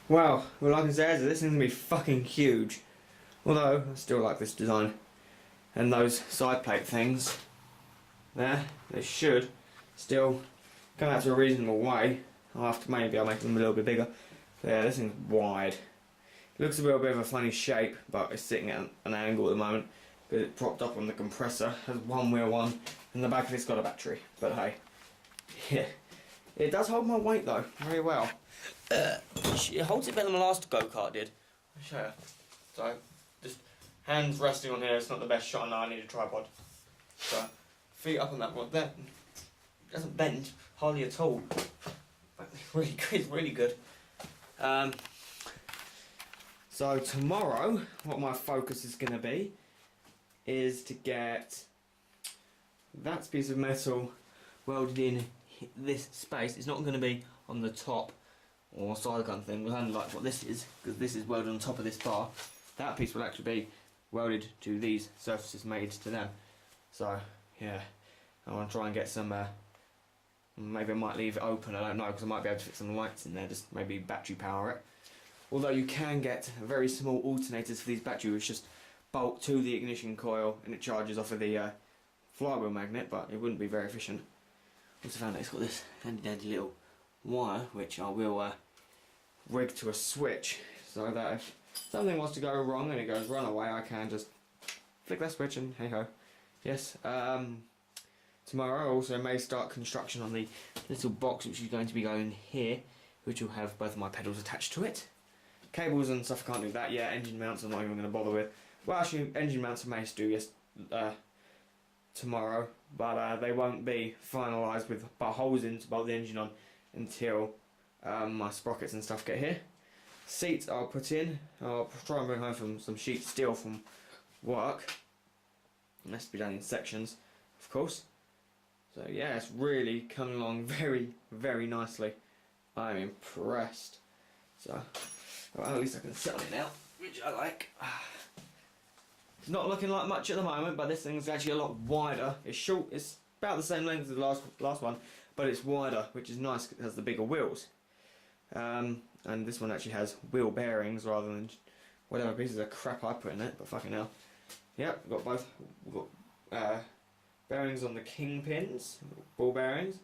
Well, all I can say is that this thing's gonna be fucking huge. Although, I still like this design. And those side plate things, there, they should still come out to a reasonable way. I'll make them a little bit bigger. So yeah, this thing's wide. It looks a little bit of a funny shape, but it's sitting at an angle at the moment because it's propped up on the compressor. Has one wheel on, and the back of it's got a battery. But hey, yeah, it does hold my weight though very well. It holds it better than my last go-kart did. I'll show you. So, just hands resting on here. It's not the best shot. Now I need a tripod. So, feet up on that one. There, it doesn't bend hardly at all. But really good. It's really good. So tomorrow, what my focus is going to be is to get that piece of metal welded in this space. It's not going to be on the top or side kind of thing. We'll handle like what this is, because this is welded on top of this bar. That piece will actually be welded to these surfaces made to them. So yeah, I want to try and get some. Maybe I might leave it open. I don't know, because I might be able to fit some lights in there. Just maybe battery power it. Although you can get very small alternators for these batteries, which just bolt to the ignition coil and it charges off of the flywheel magnet, but it wouldn't be very efficient. Also found that it's got this handy dandy little wire, which I will rig to a switch, so that if something was to go wrong and it goes run away, I can just flick that switch and hey ho. Yes, tomorrow I also may start construction on the little box which is going to be going here, which will have both of my pedals attached to it. Cables and stuff, I can't do that yet. Engine mounts I'm not even going to bother with. Well, actually, engine mounts I may do tomorrow, but they won't be finalised with holes in to bolt the engine on until my sprockets and stuff get here. Seats I'll put in. I'll try and bring home some sheet steel from work. It has to be done in sections, of course. So yeah, it's really coming along very, very nicely. I'm impressed. So, well, at least I can sit on it now, which I like. It's not looking like much at the moment, but this thing's actually a lot wider. It's short. It's about the same length as the last one, but it's wider, which is nice because it has the bigger wheels. And this one actually has wheel bearings rather than whatever pieces of crap I put in it. But fucking hell, yep, got both. We've got bearings on the kingpins, ball bearings.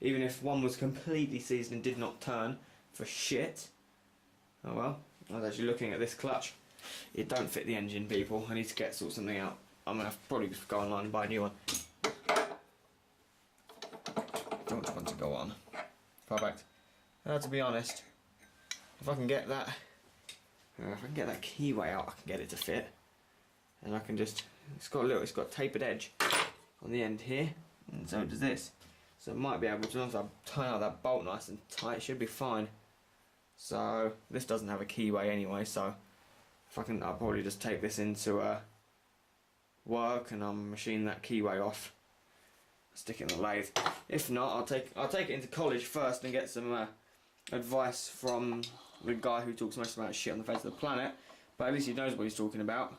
Even if one was completely seized and did not turn for shit. Oh well, I was actually looking at this clutch. It don't fit the engine, people. I need to sort something out. I'm going to have to probably just go online and buy a new one. Don't want to go on. Perfect. To be honest, if I can get that keyway out, I can get it to fit. And I can just, it's got tapered edge on the end here, and so does this. So it might be able to, once I tie out that bolt nice and tight, it should be fine. So this doesn't have a keyway anyway, so if I'll probably just take this into work and I'll machine that keyway off, stick it in the lathe. If not, I'll take it into college first and get some advice from the guy who talks most about shit on the face of the planet. But at least he knows what he's talking about.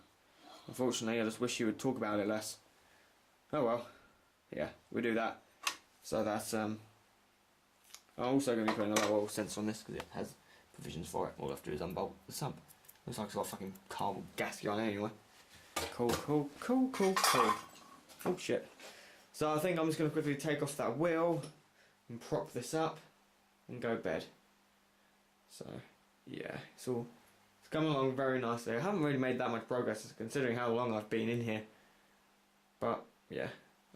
Unfortunately, I just wish he would talk about it less. Oh well, yeah, we do that. So that's I'm also going to be putting a low oil sensor on this because it has provisions for it. All I have to do is unbolt the sump. Looks like it's got a fucking carbon gasket on it anyway. Cool. Oh shit. So I think I'm just going to quickly take off that wheel and prop this up and go to bed. So yeah, it's coming along very nicely. I haven't really made that much progress considering how long I've been in here. But yeah,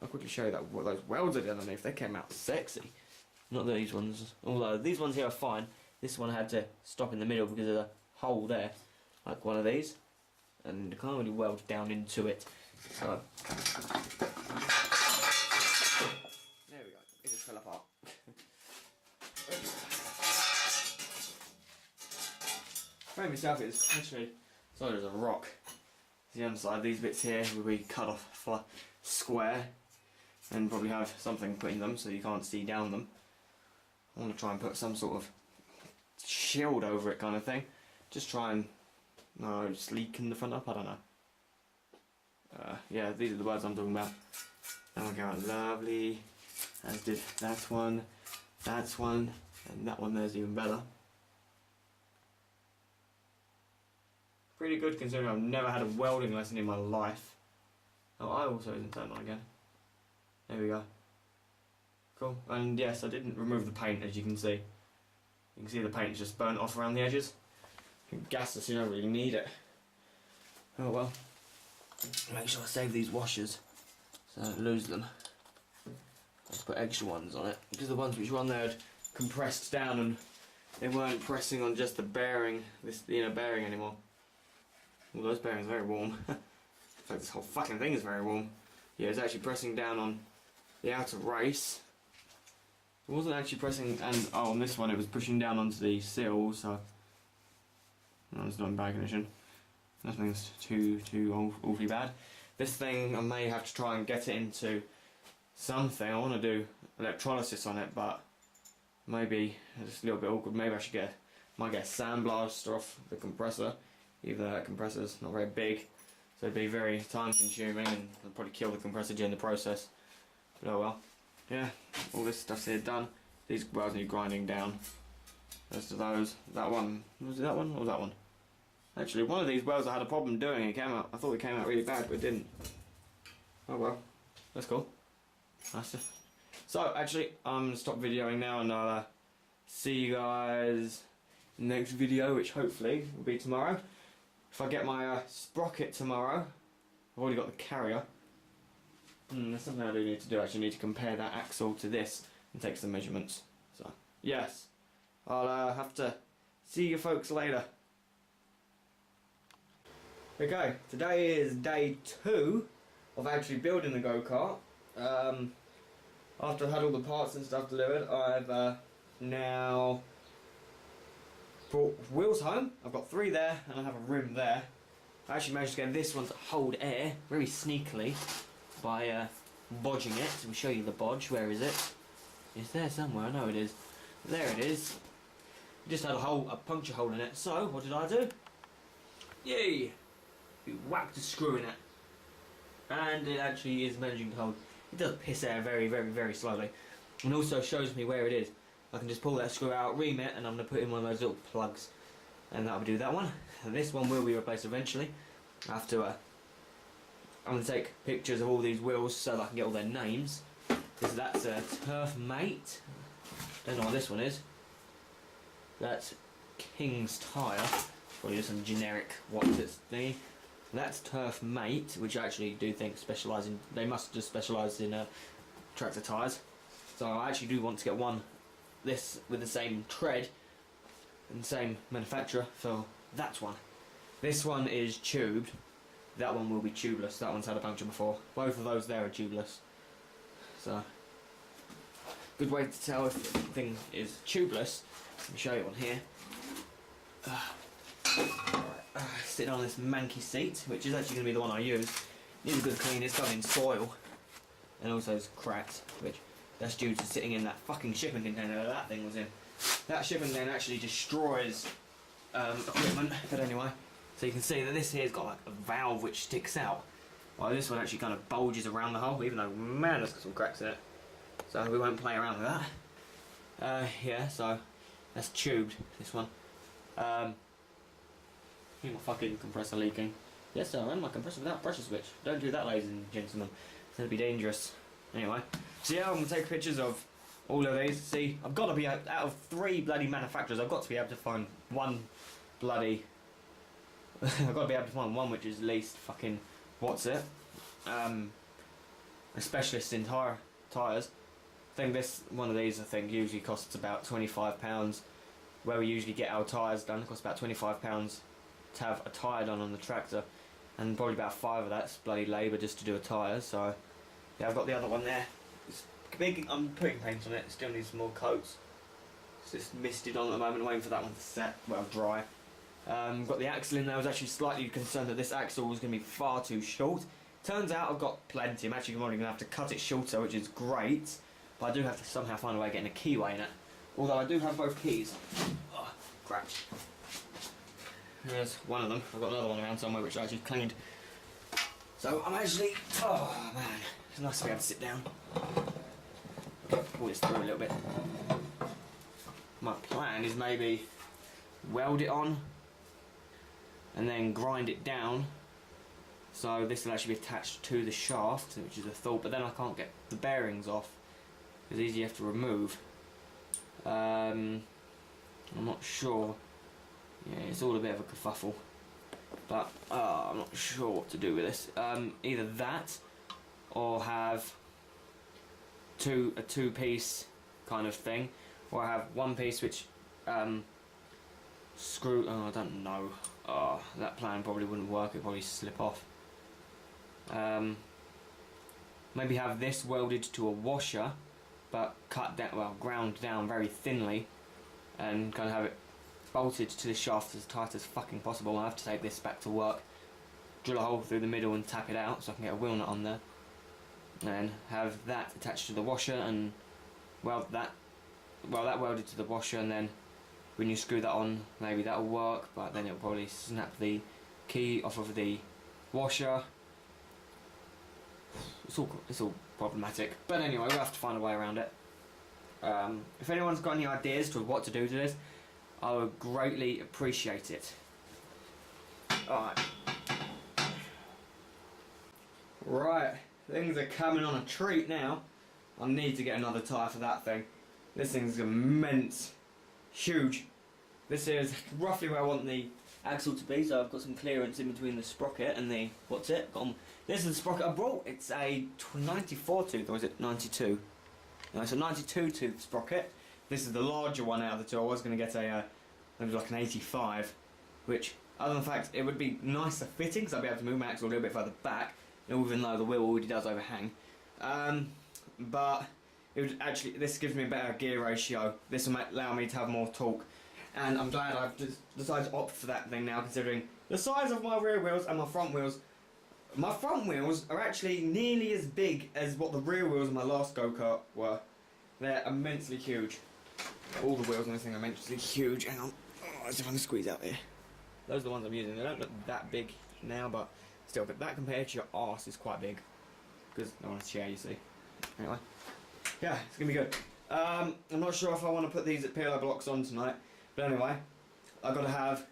I'll quickly show you what those welds are underneath. They came out sexy. Not these ones, although these ones here are fine. This one had to stop in the middle because of the hole there, like one of these, and I can't really weld down into it. So there we go. It just fell apart. Frame itself is actually solid as a rock. The underside, these bits here will be cut off for square, and probably have something put in them so you can't see down them. I want to try and put some sort of shield over it kind of thing. Just try and sleeken the front up, I don't know. Yeah, these are the words I'm talking about. That one came out lovely, as did that one, and that one there's even better. really good considering I've never had a welding lesson in my life. Oh, I also isn't turned on again. There we go. Cool. And yes, I didn't remove the paint, as you can see. You can see the paint's just burnt off around the edges. Gasless, you don't really need it. Oh well. Make sure I save these washers so I don't lose them. Let's put extra ones on it because the ones which were on there had compressed down and they weren't pressing on just the bearing, the inner bearing anymore. Well, those bearings are very warm. In fact, this whole fucking thing is very warm. Yeah, it's actually pressing down on the outer race. It wasn't actually pressing, and on this one it was pushing down onto the sill, so no, it's not in bad condition. Nothing's too awfully bad. This thing I may have to try and get it into something. I want to do electrolysis on it, but maybe it's a little bit awkward. Maybe I should might get a sandblaster off the compressor, even though that compressor's not very big, so it'd be very time consuming and it'll probably kill the compressor during the process. But oh well. Yeah, all this stuff's here done. These welds need grinding down. As to those, that one, was it that one or that one? Actually, one of these welds I had a problem doing. It came out. I thought it came out really bad, but it didn't. Oh well, that's cool. Nice. So actually, I'm gonna stop videoing now, and I'll see you guys in the next video, which hopefully will be tomorrow. If I get my sprocket tomorrow, I've already got the carrier. There's something I do need to do. I actually need to compare that axle to this and take some measurements. So yes, I'll have to see you folks later. Okay, today is day 2 of actually building the go-kart. After I had all the parts and stuff delivered, I've now brought wheels home. I've got 3 there and I have a rim there. I actually managed to get this one to hold air very sneakily by bodging it. So we'll show you the bodge. Where is it? It's there somewhere, I know it is. There it is. Just had a puncture hole in it. So what did I do? Yay! We whacked a screw in it, and it actually is managing to hold. It does piss air very, very, very slowly, and also shows me where it is. I can just pull that screw out, ream it, and I'm going to put in one of those little plugs, and that'll do that one. And this one will be replaced eventually. I have to. I'm going to take pictures of all these wheels so that I can get all their names. That's a Turf Mate. Don't know what this one is. That's King's Tyre. Probably just some generic what's this thingy. That's Turf Mate, which I actually do think specialise in. They must just specialise in tractor tyres. So I actually do want to get this with the same tread and same manufacturer. So that's one. This one is tubed. That one will be tubeless. That one's had a puncture before. Both of those there are tubeless. So good way to tell if the thing is tubeless. Let me show you one here. Sitting on this manky seat, which is actually going to be the one I use. Needs a good clean. It's covered in soil, and also it's cracked, which that's due to sitting in that fucking shipping container that thing was in. That shipping container actually destroys equipment. But anyway, so you can see that this here's got like a valve which sticks out, while this one actually kind of bulges around the hole. Even though, man, it's got some cracks in it. So we won't play around with that. Yeah, so that's tubed. This one. My fucking compressor leaking. Yes, I ran my compressor without a pressure switch. Don't do that, ladies and gentlemen. It's going to be dangerous. Anyway, so yeah, I'm going to take pictures of all of these. See, I've got to be out of 3 bloody manufacturers. I've got to be able to find one bloody. I've got to be able to find one which is at least fucking what's it? A specialist in tyres. I think one of these usually costs about £25. Where we usually get our tyres done, it costs about £25 to have a tyre done on the tractor, and probably about 5 of that's bloody labour just to do a tyre. So yeah, I've got the other one there. It's big. I'm putting paint on it. It still needs some more coats. It's just misted on at the moment, waiting for that one to set, well, dry. Got the axle in there. I was actually slightly concerned that this axle was going to be far too short. Turns out I've got plenty. I'm actually going to have to cut it shorter, which is great, but I do have to somehow find a way of getting a keyway in it. Although I do have both keys. Oh, crap. There's one of them. I've got another one around somewhere which I actually cleaned. So I'm actually, oh man, it's nice to be able to sit down. Pull this through a little bit. My plan is maybe weld it on and then grind it down. So this will actually be attached to the shaft, which is a thought, but then I can't get the bearings off. It's easy, you have to remove. I'm not sure. Yeah, it's all a bit of a kerfuffle. But I'm not sure what to do with this. Either that, or have a two-piece kind of thing, or have one piece which screw. Oh, I don't know. Oh, that plan probably wouldn't work. It'd probably slip off. Maybe have this welded to a washer, but cut down, well, ground down very thinly, and kind of have it bolted to the shaft as tight as fucking possible. I have to take this back to work, drill a hole through the middle and tap it out so I can get a wheel nut on there, and have that attached to the washer and weld that welded to the washer, and then when you screw that on, maybe that'll work, but then it'll probably snap the key off of the washer. It's all problematic, but anyway, we'll have to find a way around it. If anyone's got any ideas to what to do to this, I would greatly appreciate it. Alright. Right, things are coming on a treat now. I need to get another tyre for that thing. This thing's immense. Huge. This is roughly where I want the axle to be, so I've got some clearance in between the sprocket and the, this is the sprocket I brought. It's a 94 tooth, or is it 92? No, it's a 92 tooth sprocket. This is the larger one out of the two. I was going to get maybe like an 85, which, other than the fact it would be nicer fitting, because I'd be able to move my axle a little bit further back, even though the wheel already does overhang. But it would actually, this gives me a better gear ratio. This will allow me to have more torque. And I'm glad I've decided to opt for that thing now, considering the size of my rear wheels and my front wheels. My front wheels are actually nearly as big as what the rear wheels of my last go-kart were. They're immensely huge. All the wheels on this thing are immensely huge. Hang on. Oh, let's see if I can squeeze out here. Those are the ones I'm using. They don't look that big now, but still, but that compared to your arse is quite big. Because I want to share, you see. Anyway. Yeah, it's going to be good. I'm not sure if I want to put these PLO blocks on tonight. But anyway, I've got to have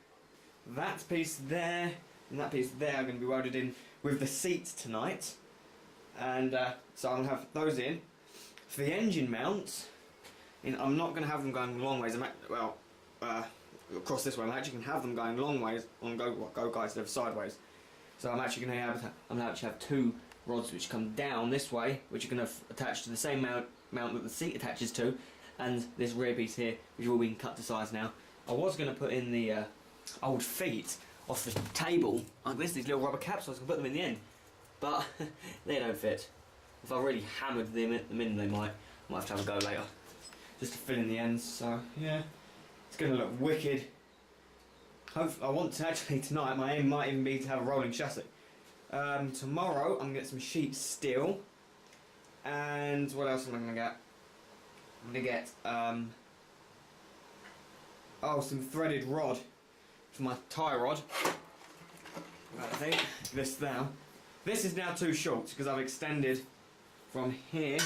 that piece there and that piece there are going to be welded in with the seat tonight. And so I'm going to have those in. For the engine mounts, I'm not going to have them going long ways. Across this way, I'm actually going to have them going long ways on go-karts instead of sideways. So I'm actually going to have two rods which come down this way, which are going to attach to the same mount that the seat attaches to, and this rear piece here, which has all been cut to size now. I was going to put in the old feet off the table like this, these little rubber caps. I was going to put them in the end, but they don't fit. If I really hammered them in, they might have to have a go later, just to fill in the ends. So yeah, it's going to look wicked. Hopefully, I want to actually tonight. My aim might even be to have a rolling chassis. Tomorrow I'm going to get some sheet steel, and what else am I going to get? I'm going to get some threaded rod for my tie rod. I think this now. This is now too short because I've extended from here,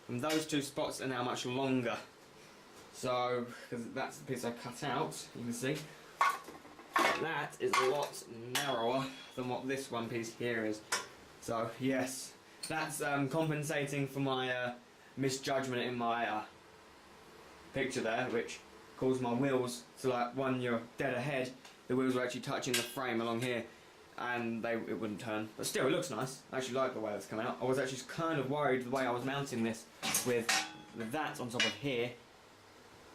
from those two spots are now much longer. So, because that's the piece I cut out, you can see. That is a lot narrower than what this one piece here is. So yes, that's compensating for my misjudgment in my picture there, which caused my wheels to, like, when you're dead ahead, the wheels were actually touching the frame along here, and it wouldn't turn. But still, it looks nice. I actually like the way it's come out. I was actually kind of worried the way I was mounting this with that on top of here.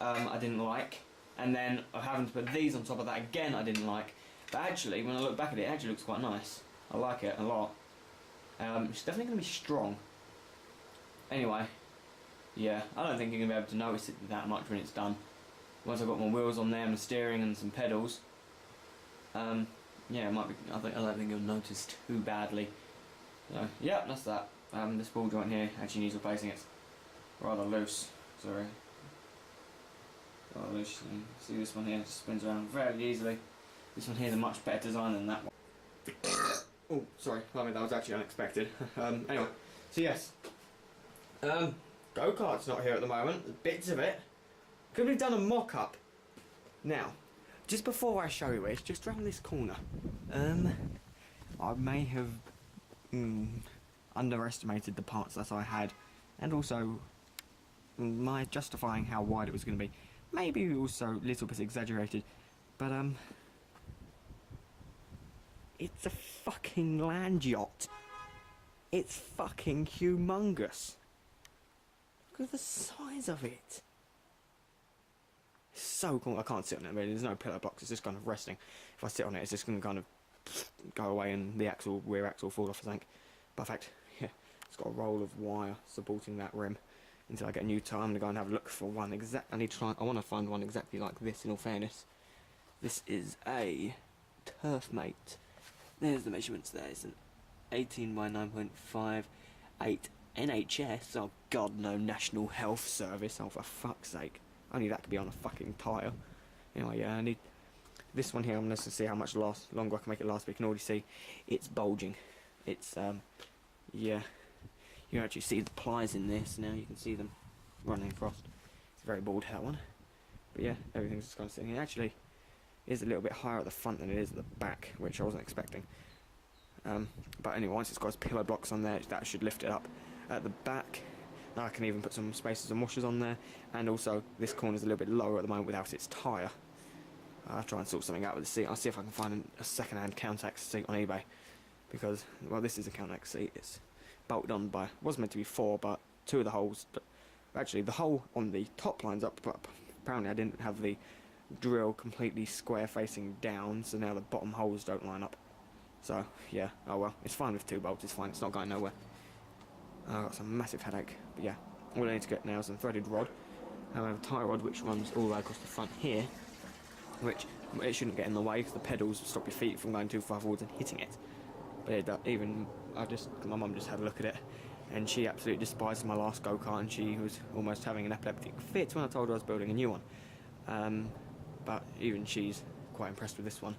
I didn't like. And then having to put these on top of that again, I didn't like. But actually, when I look back at it, it actually looks quite nice. I like it a lot. It's definitely going to be strong. Anyway, yeah, I don't think you're going to be able to notice it that much when it's done. Once I've got my wheels on there and the steering and some pedals, yeah, it might be. I don't think you'll notice too badly. So, yeah, that's that. This ball joint here actually needs replacing. It's rather loose. Sorry. See, this one here spins around very easily. This one here is a much better design than that one. Oh, sorry, that was actually unexpected. Anyway, so yes. Go-kart's not here at the moment. There's bits of it. Could we have done a mock-up? Now, just before I show you it, just round this corner. I may have underestimated the parts that I had, and also my justifying how wide it was going to be. Maybe also a little bit exaggerated, but it's a fucking land yacht. It's fucking humongous. Look at the size of it. It's so cool. I can't sit on it, really. There's no pillow box, it's just kind of resting. If I sit on it, it's just going to kind of go away and the rear axle fall off, I think. But in fact, yeah, it's got a roll of wire supporting that rim. Until I get a new tire, I'm going to go and have a look for one exact. I want to find one exactly like this, in all fairness. This is a Turfmate. There's the measurements there. It's an 18 by 9.5, 8 NHS. Oh god, no, National Health Service. Oh, for fuck's sake. Only that could be on a fucking tyre. Anyway, yeah, I need this one here. I'm going to see how much longer I can make it last. But you can already see it's bulging. It's, yeah. You can actually see the plies in this now. You can see them running across. It's very bald, that one. But yeah, everything's just kind of sitting here. Actually, it is a little bit higher at the front than it is at the back, which I wasn't expecting. But anyway, once it's got its pillow blocks on there, that should lift it up. At the back, I can even put some spacers and washers on there. And also, this corner's a little bit lower at the moment without its tyre. I'll try and sort something out with the seat. I'll see if I can find a second-hand Countach seat on eBay. Because, well, this is a Countach seat. It's bolted on by, was meant to be 4, but 2 of the holes, actually the hole on the top lines up, but apparently I didn't have the drill completely square facing down, so now the bottom holes don't line up. So yeah, oh well, it's fine with 2 bolts, it's fine, it's not going nowhere. I've got some massive headache, but yeah, all I need to get now is a threaded rod. I have a tie rod which runs all the way across the front here, which it shouldn't get in the way because the pedals will stop your feet from going too far forwards and hitting it. But even my mum just had a look at it, and she absolutely despised my last go-kart, and she was almost having an epileptic fit when I told her I was building a new one. But even she's quite impressed with this one.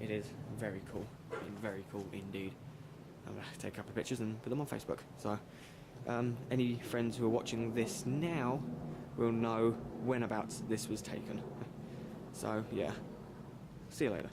It is very cool indeed. I'm going to take a couple of pictures and put them on Facebook. So any friends who are watching this now will know when about this was taken. So yeah, see you later.